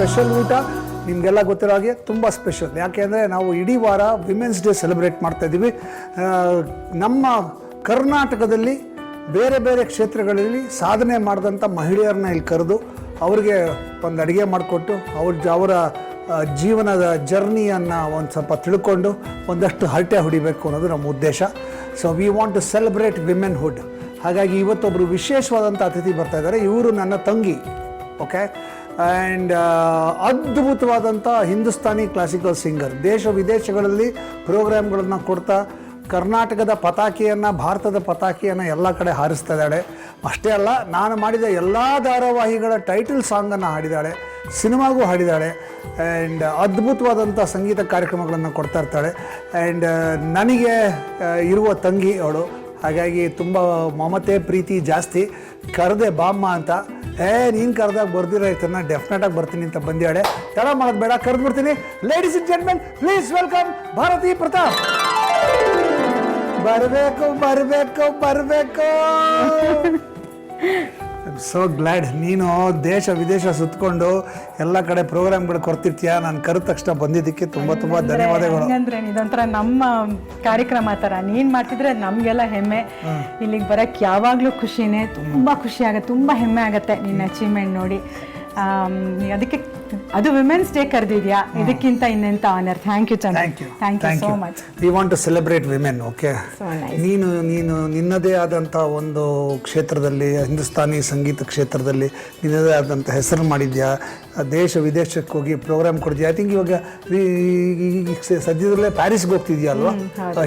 Special ಊಟ ನಿಮಗೆಲ್ಲ ಗೊತ್ತಿರೋ ಹಾಗೆ ತುಂಬ ಸ್ಪೆಷಲ್. ಯಾಕೆಂದರೆ ನಾವು ಇಡೀ ವಾರ ವಿಮೆನ್ಸ್ ಡೇ ಸೆಲೆಬ್ರೇಟ್ ಮಾಡ್ತಾಯಿದ್ದೀವಿ. ನಮ್ಮ ಕರ್ನಾಟಕದಲ್ಲಿ ಬೇರೆ ಬೇರೆ ಕ್ಷೇತ್ರಗಳಲ್ಲಿ ಸಾಧನೆ ಮಾಡಿದಂಥ ಮಹಿಳೆಯರನ್ನ ಇಲ್ಲಿ ಕರೆದು ಅವ್ರಿಗೆ ಒಂದು ಅಡುಗೆ ಮಾಡಿಕೊಟ್ಟು ಅವರ ಜೀವನದ ಜರ್ನಿಯನ್ನು ಒಂದು ಸ್ವಲ್ಪ ತಿಳ್ಕೊಂಡು ಒಂದಷ್ಟು ಹರಟೆ ಹೊಡಿಬೇಕು ಅನ್ನೋದು ನಮ್ಮ ಉದ್ದೇಶ. So we want to celebrate womanhood. ಹಾಗಾಗಿ ಇವತ್ತೊಬ್ಬರು ವಿಶೇಷವಾದಂಥ ಅತಿಥಿ ಬರ್ತಾ ಇದ್ದಾರೆ. ಇವರು ನನ್ನ ತಂಗಿ. ಓಕೆ. ಆ್ಯಂಡ್ ಅದ್ಭುತವಾದಂಥ ಹಿಂದೂಸ್ತಾನಿ ಕ್ಲಾಸಿಕಲ್ ಸಿಂಗರ್. ದೇಶ ವಿದೇಶಗಳಲ್ಲಿ ಪ್ರೋಗ್ರಾಮ್ಗಳನ್ನು ಕೊಡ್ತಾ ಕರ್ನಾಟಕದ ಪತಾಕೆಯನ್ನು, ಭಾರತದ ಪತಾಕೆಯನ್ನು ಎಲ್ಲ ಕಡೆ ಹಾರಿಸ್ತಾ ಇದ್ದಾಳೆ. ಅಷ್ಟೇ ಅಲ್ಲ, ನಾನು ಮಾಡಿದ ಎಲ್ಲ ಧಾರಾವಾಹಿಗಳ ಟೈಟಲ್ ಸಾಂಗನ್ನು ಹಾಡಿದ್ದಾಳೆ, ಸಿನಿಮಾಗೂ ಹಾಡಿದ್ದಾಳೆ. ಆ್ಯಂಡ್ ಅದ್ಭುತವಾದಂಥ ಸಂಗೀತ ಕಾರ್ಯಕ್ರಮಗಳನ್ನು ಕೊಡ್ತಾ ಇರ್ತಾಳೆ. ಆ್ಯಂಡ್ ನನಗೆ ಇರುವ ತಂಗಿ ಅವಳು. ಹಾಗಾಗಿ ತುಂಬ ಮಮತೆ ಪ್ರೀತಿ ಜಾಸ್ತಿ. ಕರೆದೆ ಬಾಮ್ಮ ಅಂತ. ನೀನು ಕರೆದಾಗ ಬರ್ದಿರೈತನ್ನ ಡೆಫಿನೆಟಾಗಿ ಬರ್ತೀನಿ ಅಂತ ಬಂದಿಯಾಳೆ. ತಡ ಮಾಡೋದು ಬೇಡ, ಕರೆದು ಬರ್ತೀನಿ. Ladies and gentlemen, please welcome Bharathi Pratap. ಬರಬೇಕು ಬರಬೇಕು ಬರಬೇಕು. I am so glad. ನೀನು ದೇಶ ವಿದೇಶ ಸುತ್ತಕೊಂಡು ಎಲ್ಲ ಕಡೆ ಪ್ರೋಗ್ರಾಮ್ಗಳು ಕೊಡ್ತಿರ್ತೀಯ. ನಾನು ಕರೆದ ತಕ್ಷಣ ಬಂದಿದ್ದಕ್ಕೆ ತುಂಬ ತುಂಬ ಧನ್ಯವಾದಗಳು. ಅಂದ್ರೆ ಇದೊಂಥರ ನಮ್ಮ ಕಾರ್ಯಕ್ರಮ ಥರ ನೀನು ಮಾಡ್ತಿದ್ರೆ ನಮಗೆಲ್ಲ ಹೆಮ್ಮೆ. ಇಲ್ಲಿಗೆ ಬರೋಕ್ಕೆ ಯಾವಾಗಲೂ ಖುಷಿನೇ. ತುಂಬ ಖುಷಿ ಆಗುತ್ತೆ, ತುಂಬ ಹೆಮ್ಮೆ ಆಗುತ್ತೆ ನಿನ್ನ ಅಚೀವ್ಮೆಂಟ್ ನೋಡಿ. ಅದಕ್ಕೆ ಅದು ವಿಮೆನ್ಸ್ ಡೇ ಕರೆದಿದ್ಯಾ, ಇದಕ್ಕಿಂತ ಇನ್ನೆಂತ honour. Thank you Chandra. Thank you so much. We want to celebrate women. Okay. ನೀನು ನಿನ್ನದೇ ಆದಂಥ ಒಂದು ಕ್ಷೇತ್ರದಲ್ಲಿ, ಹಿಂದೂಸ್ತಾನಿ ಸಂಗೀತ ಕ್ಷೇತ್ರದಲ್ಲಿ ನಿನ್ನದೇ ಆದಂಥ ಹೆಸರು ಮಾಡಿದ್ಯಾ. ದೇಶ ವಿದೇಶಕ್ಕೆ ಹೋಗಿ ಪ್ರೋಗ್ರಾಮ್ ಕೊಡ್ತೀಯಾ. ಐ ಥಿಂಕ್ ಇವಾಗ ಸದ್ಯದಲ್ಲೇ ಪ್ಯಾರಿಸ್ಗೆ ಹೋಗ್ತಿದ್ಯಾ ಅಲ್ವಾ?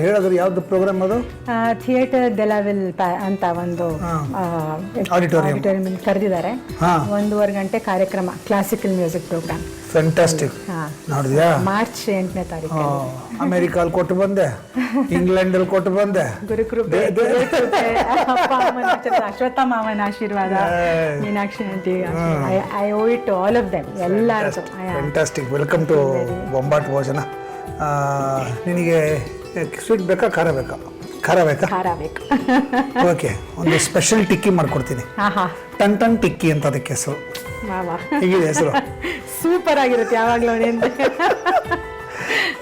ಹೇಳಿದ್ರೆ ಯಾವ್ದು ಪ್ರೋಗ್ರಾಮ್ ಅದು? ಥಿಯೇಟರ್ ಡೆಲಾವಿಲ್ ಅಂತ ಒಂದು ಆಡಿಟೋರಿಯಂ ಕರೆದಿದ್ದಾರೆ. 1.5 ಗಂಟೆ ಕಾರ್ಯಕ್ರಮ, ಕ್ಲಾಸಿಕಲ್ ಮ್ಯೂಸಿಕ್ ಪ್ರೋಗ್ರಾಮ್. ಫ್ಯಾಂಟಾಸ್ಟಿಕ್. ನೋಡಿದ್ಯಾ? ಮಾರ್ಚ್ 8ನೇ ತಾರೀಕು. ಅಮೆರಿಕಲ್ಲಿ ಕೊಟ್ಟು ಬಂದೆ, ಇಂಗ್ಲೆಂಡಲ್ಲಿ ಕೊಟ್ಟು ಬಂದೆ. ಅಶ್ವತ್ಥ ಮಾವನ ಆಶೀರ್ವಾದ, Meenakshi aunty, I owe it all of them, ಎಲ್ಲರೂ. ಫ್ಯಾಂಟಾಸ್ಟಿಕ್. ವೆಲ್ಕಮ್ ಟು ಬೊಂಬಾಟ್ ಭೋಜನ. ನಿನಗೆ ಸ್ವೀಟ್ ಬೇಕಾ, ಖಾರ ಬೇಕಾ? ಖಾರ ಬೇಕಾ? ಖಾರ ಬೇಕು. ಓಕೆ, ಒಂದು ಸ್ಪೆಷಲ್ ಟಿಕ್ಕಿ ಮಾಡ್ಕೊಡ್ತೀನಿ. ಟನ್ ಟನ್ ಟಿಕ್ಕಿ ಅಂತ ಅದಕ್ಕೆ ಹೆಸರು. ಹೀಗಿದೆ ಹೆಸರು. ಸೂಪರ್ ಆಗಿರುತ್ತೆ ಯಾವಾಗಲೂ.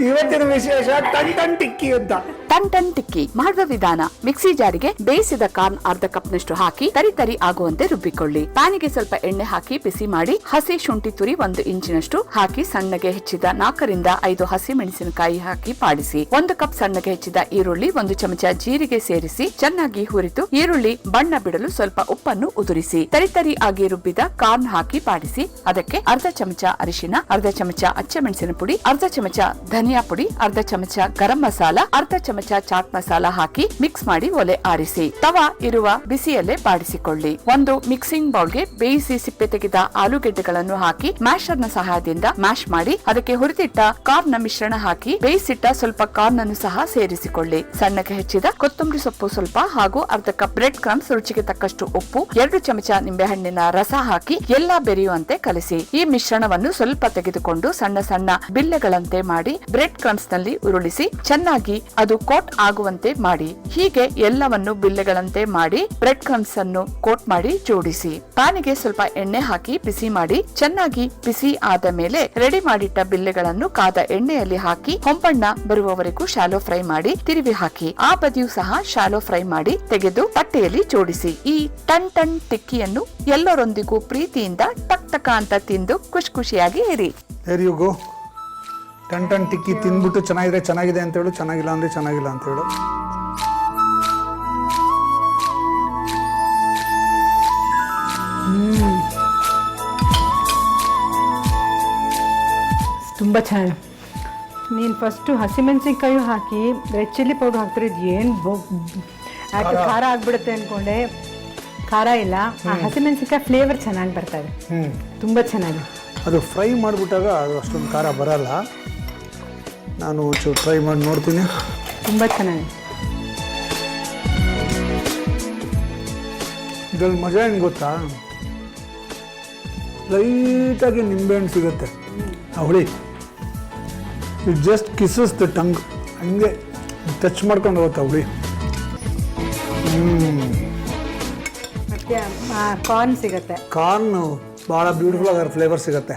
ಇವತ್ತಿನ ವಿಶೇಷ ಟನ್ ಟನ್ ಟಿಕ್ಕಿ ಅಂತ. ಟನ್ ಟನ್ ಟಿಕ್ಕಿ ಮಾಡುವ ವಿಧಾನ: ಮಿಕ್ಸಿ ಜಾರಿಗೆ ಬೇಯಿಸಿದ ಕಾರ್ನ್ ಅರ್ಧ ಕಪ್ನಷ್ಟು ಹಾಕಿ ತರಿ ಆಗುವಂತೆ ರುಬ್ಬಿಕೊಳ್ಳಿ. ಪ್ಯಾನಿಗೆ ಸ್ವಲ್ಪ ಎಣ್ಣೆ ಹಾಕಿ ಬಿಸಿ ಮಾಡಿ ಹಸಿ ಶುಂಠಿ ತುರಿ 1 ಇಂಚಿನಷ್ಟು ಹಾಕಿ ಸಣ್ಣಗೆ ಹೆಚ್ಚಿದ 4 ರಿಂದ 5 ಹಸಿ ಮೆಣಸಿನಕಾಯಿ ಹಾಕಿ ಪಾಡಿಸಿ. 1 ಕಪ್ ಸಣ್ಣಗೆ ಹೆಚ್ಚಿದ ಈರುಳ್ಳಿ, 1 ಚಮಚ ಜೀರಿಗೆ ಸೇರಿಸಿ ಚೆನ್ನಾಗಿ ಹುರಿದು ಈರುಳ್ಳಿ ಬಣ್ಣ ಬಿಡಲು ಸ್ವಲ್ಪ ಉಪ್ಪನ್ನು ಉದುರಿಸಿ ತರಿ ಆಗಿ ರುಬ್ಬಿದ ಕಾರ್ನ್ ಹಾಕಿ ಪಾಡಿಸಿ. ಅದಕ್ಕೆ ಅರ್ಧ ಚಮಚ ಅರಿಶಿನ, ಅರ್ಧ ಚಮಚ ಅಚ್ಚಮೆಣಸಿನ ಪುಡಿ, ಅರ್ಧ ಚಮಚ ಧನಿಯಾ ಪುಡಿ, ಅರ್ಧ ಚಮಚ ಗರಂ ಮಸಾಲ, ಅರ್ಧ ಚಮಚ ಚಾಟ್ ಮಸಾಲ ಹಾಕಿ ಮಿಕ್ಸ್ ಮಾಡಿ ಒಲೆ ಆರಿಸಿ ತವಾ ಇರುವ ಬಿಸಿಯಲ್ಲೇ ಬಾಡಿಸಿಕೊಳ್ಳಿ. ಒಂದು ಮಿಕ್ಸಿಂಗ್ ಬೌಲ್ಗೆ ಬೇಯಿಸಿ ಸಿಪ್ಪೆ ತೆಗೆದ ಆಲೂಗೆಡ್ಡೆಗಳನ್ನು ಹಾಕಿ ಮ್ಯಾಶರ್ ನ ಸಹಾಯದಿಂದ ಮ್ಯಾಶ್ ಮಾಡಿ ಅದಕ್ಕೆ ಹುರಿದಿಟ್ಟ ಕಾರ್ನ್ ನ ಮಿಶ್ರಣ ಹಾಕಿ ಬೇಯಿಸಿಟ್ಟ ಸ್ವಲ್ಪ ಕಾರ್ನ್ ಅನ್ನು ಸಹ ಸೇರಿಸಿಕೊಳ್ಳಿ. ಸಣ್ಣಗೆ ಹೆಚ್ಚಿದ ಕೊತ್ತಂಬರಿ ಸೊಪ್ಪು ಸ್ವಲ್ಪ ಹಾಗೂ ಅರ್ಧ ಕಪ್ ಬ್ರೆಡ್ ಕ್ರಮ್ಸ್, ರುಚಿಗೆ ತಕ್ಕಷ್ಟು ಉಪ್ಪು, 2 ಚಮಚ ನಿಂಬೆಹಣ್ಣಿನ ರಸ ಹಾಕಿ ಎಲ್ಲಾ ಬೆರೆಯುವಂತೆ ಕಲಿಸಿ. ಈ ಮಿಶ್ರಣವನ್ನು ಸ್ವಲ್ಪ ತೆಗೆದುಕೊಂಡು ಸಣ್ಣ ಸಣ್ಣ ಬಿಲ್ಲೆಗಳಂತೆ ಮಾಡಿ ಬ್ರೆಡ್ ಕ್ರಮ್ಸ್ ನಲ್ಲಿ ಉರುಳಿಸಿ ಚೆನ್ನಾಗಿ ಅದು ಕೋಟ್ ಆಗುವಂತೆ ಮಾಡಿ. ಹೀಗೆ ಎಲ್ಲವನ್ನು ಬಿಲ್ಲೆಗಳಂತೆ ಮಾಡಿ ಬ್ರೆಡ್ ಕ್ರಮ್ಸ್ ಅನ್ನು ಕೋಟ್ ಮಾಡಿ ಜೋಡಿಸಿ. ಪ್ಯಾನಿಗೆ ಸ್ವಲ್ಪ ಎಣ್ಣೆ ಹಾಕಿ ಬಿಸಿ ಮಾಡಿ ಚೆನ್ನಾಗಿ ಬಿಸಿ ಆದ ಮೇಲೆ ರೆಡಿ ಮಾಡಿಟ್ಟ ಬಿಲ್ಲೆಗಳನ್ನು ಕಾದ ಎಣ್ಣೆಯಲ್ಲಿ ಹಾಕಿ ಹೊಂಬಣ್ಣ ಬರುವವರೆಗೂ ಶಾಲೋ ಫ್ರೈ ಮಾಡಿ ತಿರುವಿ ಹಾಕಿ. ಆ ಬದಿಯೂ ಸಹ ಶಾಲೋ ಫ್ರೈ ಮಾಡಿ ತೆಗೆದು ತಟ್ಟೆಯಲ್ಲಿ ಜೋಡಿಸಿ. ಈ ಟನ್ ಟನ್ ಟಿಕ್ಕಿಯನ್ನು ಎಲ್ಲರೊಂದಿಗೂ ಪ್ರೀತಿಯಿಂದ ಟಕ್ ಟಕ ಅಂತ ತಿಂದು ಖುಷಿಯಾಗಿ ಇರಿ. ಟನ್ ಟನ್ ಟಿಕ್ಕಿ ತಿಂದ್ಬಿಟ್ಟು ಚೆನ್ನಾಗಿದ್ರೆ ಚೆನ್ನಾಗಿದೆ ಅಂತ ಹೇಳು, ಚೆನ್ನಾಗಿಲ್ಲ ಅಂದರೆ ಚೆನ್ನಾಗಿಲ್ಲ ಅಂತ ಹೇಳು. ತುಂಬ ಚೆನ್ನಾಗಿ. ನೀನು ಫಸ್ಟು ಹಸಿಮೆಣಸಿನ್ಕಾಯಿ ಹಾಕಿ ರೆಡ್ ಚಿಲ್ಲಿ ಪೌಡರ್ ಹಾಕ್ತಾರೆ. ಏನು ಯಾಕೆ ಖಾರ ಆಗ್ಬಿಡುತ್ತೆ ಅಂದ್ಕೊಂಡೆ, ಖಾರ ಇಲ್ಲ. ಹಸಿಮೆಣಸಿನ್ಕಾಯಿ ಫ್ಲೇವರ್ ಚೆನ್ನಾಗಿ ಬರ್ತದೆ, ತುಂಬ ಚೆನ್ನಾಗಿ. ಅದು ಫ್ರೈ ಮಾಡಿಬಿಟ್ಟಾಗ ಅದು ಅಷ್ಟೊಂದು ಖಾರ ಬರಲ್ಲ. ನಾನು ಒಂಚೂರು ಟ್ರೈ ಮಾಡಿ ನೋಡ್ತೀನಿ. ತುಂಬ ಚೆನ್ನಾಗಿ. ಇದ್ರಲ್ಲಿ ಮಜಾ ಏನು ಗೊತ್ತಾ, ಲೈಟಾಗಿ ನಿಂಬೆಹಣ್ಣು ಸಿಗುತ್ತೆ, ಹುಳಿ. ಇಟ್ ಜಸ್ಟ್ ಕಿಸಸ್ ದ ಟಂಗ್, ಹಂಗೆ ಟಚ್ ಮಾಡ್ಕೊಂಡು ಹೋಗುತ್ತೆ ಹುಳಿ. ಮತ್ತು ಕಾರ್ನ್ ಸಿಗುತ್ತೆ. ಕಾರ್ನು ಭಾಳ ಬ್ಯೂಟಿಫುಲ್ ಆಗಿ ಫ್ಲೇವರ್ ಸಿಗುತ್ತೆ.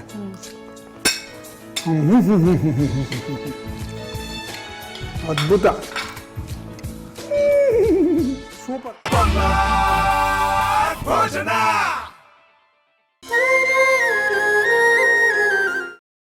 ಅದ್ಭುತ, ಸೂಪರ್.